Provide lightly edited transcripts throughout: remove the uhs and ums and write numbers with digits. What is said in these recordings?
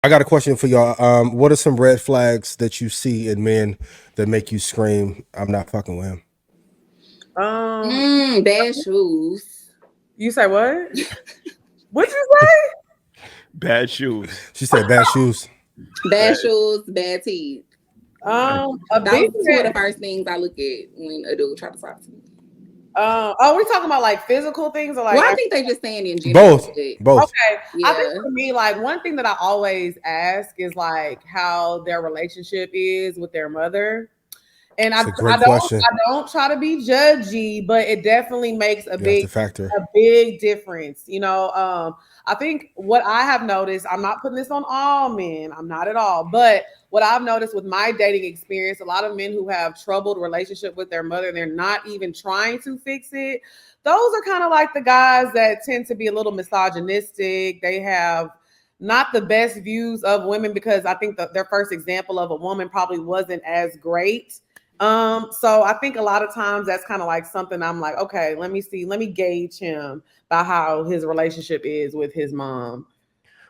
I got a question for y'all. What are some red flags that you see in men that make you scream, "I'm not fucking with him"? Bad shoes. You say what? What'd you say? Bad shoes. She said bad shoes. Bad shoes, bad teeth. A Those big two are the first things I look at when a dude try to talk to me. we're talking about like physical things or like. Well, I think they just saying in general. Both. Both. Okay. Yeah. I think for me, like one thing that I always ask is like how their relationship is with their mother. And I don't try to be judgy, but it definitely makes a big difference. I think what I have noticed, I'm not putting this on all men, I'm not at all, but what I've noticed with my dating experience, a lot of men who have troubled relationship with their mother, they're not even trying to fix it. Those are kind of like the guys that tend to be a little misogynistic. They have not the best views of women because I think their first example of a woman probably wasn't as great. So I think a lot of times that's kind of like something I'm like, okay, let me gauge him by how his relationship is with his mom.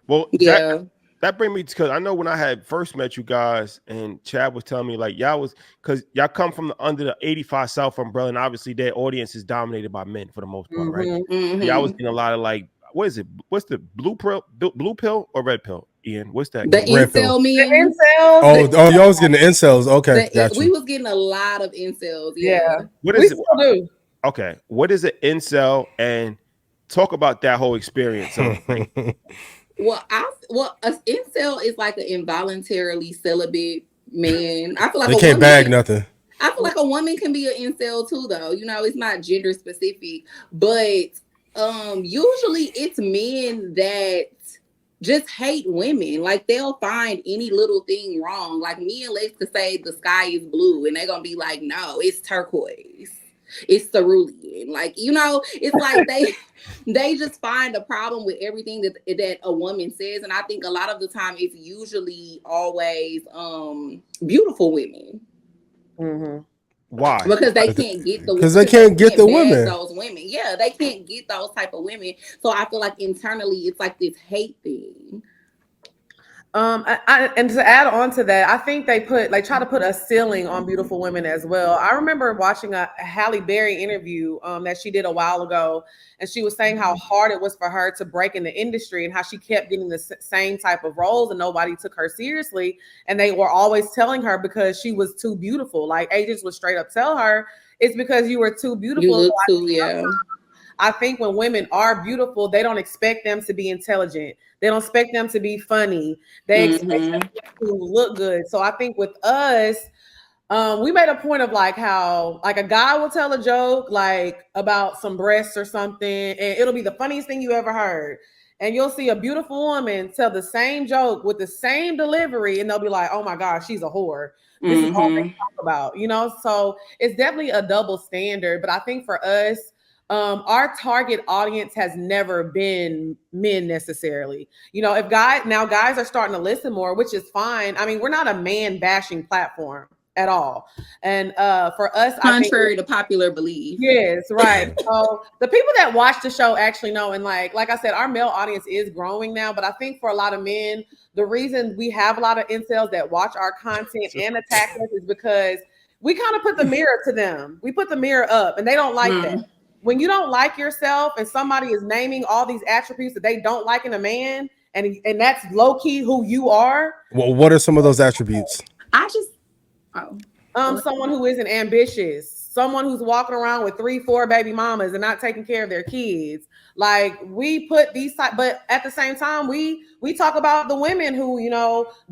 Well, yeah. That brings me to, because I know when I had first met you guys and Chad was telling me like y'all was, because y'all come from under the 85 South umbrella, and obviously their audience is dominated by men for the most part, right? Mm-hmm. Y'all was getting a lot of like, what is it? What's the blue pill or red pill? Ian, what's that? The incel men. The incels. Oh, y'all was getting the incels. Okay, we was getting a lot of incels. Yeah. What is it? Still do. Okay, what is an incel? And talk about that whole experience. Well, an incel is like an involuntarily celibate man. I feel like they can't bag nothing. I feel like a woman can be an incel too, though. It's not gender specific, but usually it's men that just hate women. Like they'll find any little thing wrong. Like me and Lex could say the sky is blue, and they're gonna be like, no, it's turquoise. It's cerulean. Like, it's like they just find a problem with everything that a woman says. And I think a lot of the time it's usually always beautiful women. Mm-hmm. Why? Because they can't get the women. Those women. Yeah, they can't get those type of women. So I feel like internally it's like this hate thing. And to add on to that, I think they try to put a ceiling on beautiful women as well. I remember watching a Halle Berry interview that she did a while ago, and she was saying how hard it was for her to break in the industry and how she kept getting the same type of roles and nobody took her seriously. And they were always telling her because she was too beautiful. Like agents would straight up tell her, it's because you were too beautiful. You look too, yeah. I think when women are beautiful, they don't expect them to be intelligent. They don't expect them to be funny. They expect them to look good. So I think with us, we made a point of like how like a guy will tell a joke like about some breasts or something, and it'll be the funniest thing you ever heard. And you'll see a beautiful woman tell the same joke with the same delivery, and they'll be like, "Oh my gosh, she's a whore." This is all they talk about, So it's definitely a double standard. But I think for us, our target audience has never been men necessarily. If guys are starting to listen more, which is fine. I mean, we're not a man bashing platform at all. And for us, contrary to popular belief. Yes, right. So the people that watch the show actually know, and like I said, our male audience is growing now, but I think for a lot of men, the reason we have a lot of incels that watch our content and attack us is because we kind of put the mirror to them. We put the mirror up and they don't like that. When you don't like yourself and somebody is naming all these attributes that they don't like in a man, and that's low key who you are. Well, what are some of those attributes? Someone who isn't ambitious, someone who's walking around with 3-4 baby mamas and not taking care of their kids. Like we put these type, but at the same time, we talk about the women who,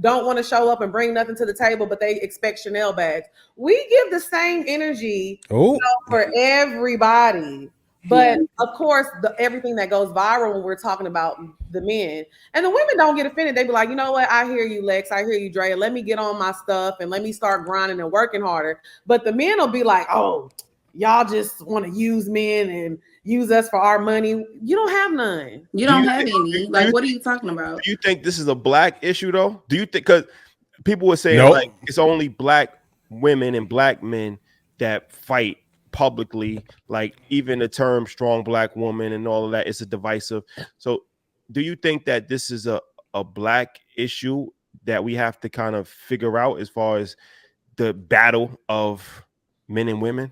don't want to show up and bring nothing to the table, but they expect Chanel bags. We give the same energy for everybody. But of course, everything that goes viral when we're talking about the men and the women don't get offended. They be like, you know what? I hear you, Lex. I hear you, Drea. Let me get on my stuff and let me start grinding and working harder. But the men will be like, oh, y'all just want to use men and use us for our money. You don't have none. You don't have any. Like, what are you talking about? Do you think this is a black issue though? Do you think, because people were saying like it's only black women and black men that fight publicly, like even the term strong black woman and all of that is a divisive. So do you think that this is a black issue that we have to kind of figure out as far as the battle of men and women?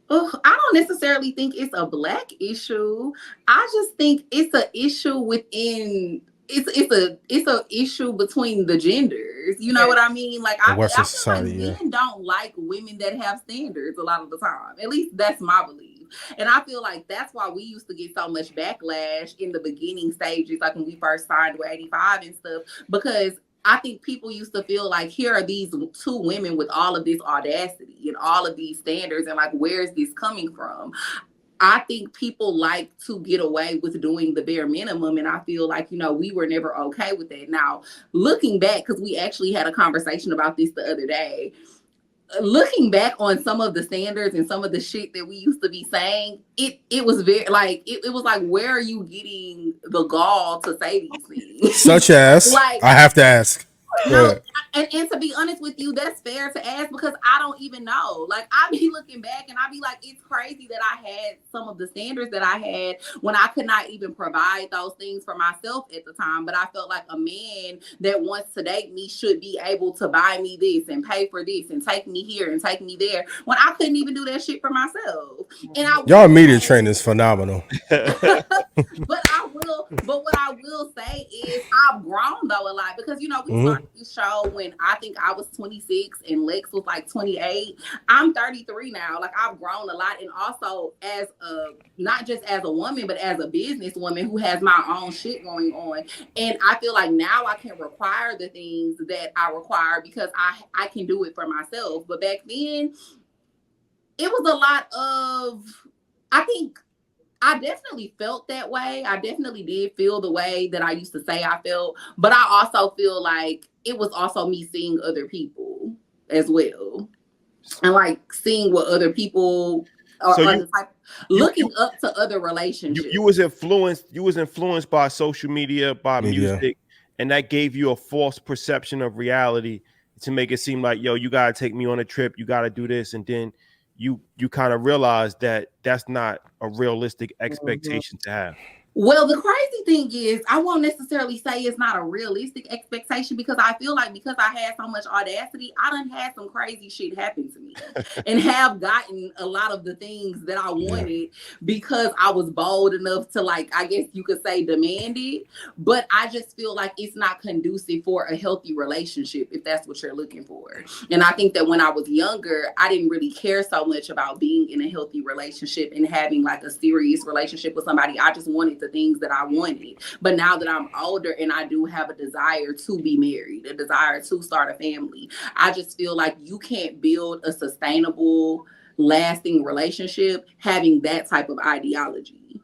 I don't necessarily think it's a black issue. I just think it's an issue within. It's a issue between the genders. You know what I mean? Like I feel society, like men don't like women that have standards a lot of the time. At least that's my belief. And I feel like that's why we used to get so much backlash in the beginning stages, like when we first signed with 85 and stuff, because I think people used to feel like, here are these two women with all of this audacity and all of these standards, and like, where is this coming from? I think people like to get away with doing the bare minimum. And I feel like, we were never okay with that. Now, looking back, because we actually had a conversation about this the other day, looking back on some of the standards and some of the shit that we used to be saying, it was very like, it was like, where are you getting the gall to say these things? Such as, like, I have to ask. No, and to be honest with you, that's fair to ask, because I don't even know. Like, I be looking back and I be like, it's crazy that I had some of the standards that I had when I could not even provide those things for myself at the time. But I felt like a man that wants to date me should be able to buy me this and pay for this and take me here and take me there, when I couldn't even do that shit for myself. And y'all media training is phenomenal. But what I will say is I've grown though a lot, because we started this show when I think I was 26 and Lex was like 28. I'm 33 now. Like, I've grown a lot, and also as not just as a woman, but as a businesswoman who has my own shit going on. And I feel like now I can require the things that I require because I can do it for myself. But back then, it was a lot of, I think, I definitely felt that way. I definitely did feel the way that I used to say I felt. But I also feel like it was also me seeing other people as well. And like seeing what other people are, so looking up to other relationships. You was influenced by social media, by music, and that gave you a false perception of reality to make it seem like, yo, you gotta take me on a trip, you gotta do this, and then you kind of realize that that's not a realistic expectation to have. Well, the crazy thing is, I won't necessarily say it's not a realistic expectation, because I feel like because I had so much audacity, I done had some crazy shit happen to me and have gotten a lot of the things that I wanted because I was bold enough to, like, I guess you could say, demand it. But I just feel like it's not conducive for a healthy relationship, if that's what you're looking for. And I think that when I was younger, I didn't really care so much about being in a healthy relationship and having like a serious relationship with somebody. I just wanted the things that I wanted. But now that I'm older and I do have a desire to be married, a desire to start a family, I just feel like you can't build a sustainable, lasting relationship having that type of ideology.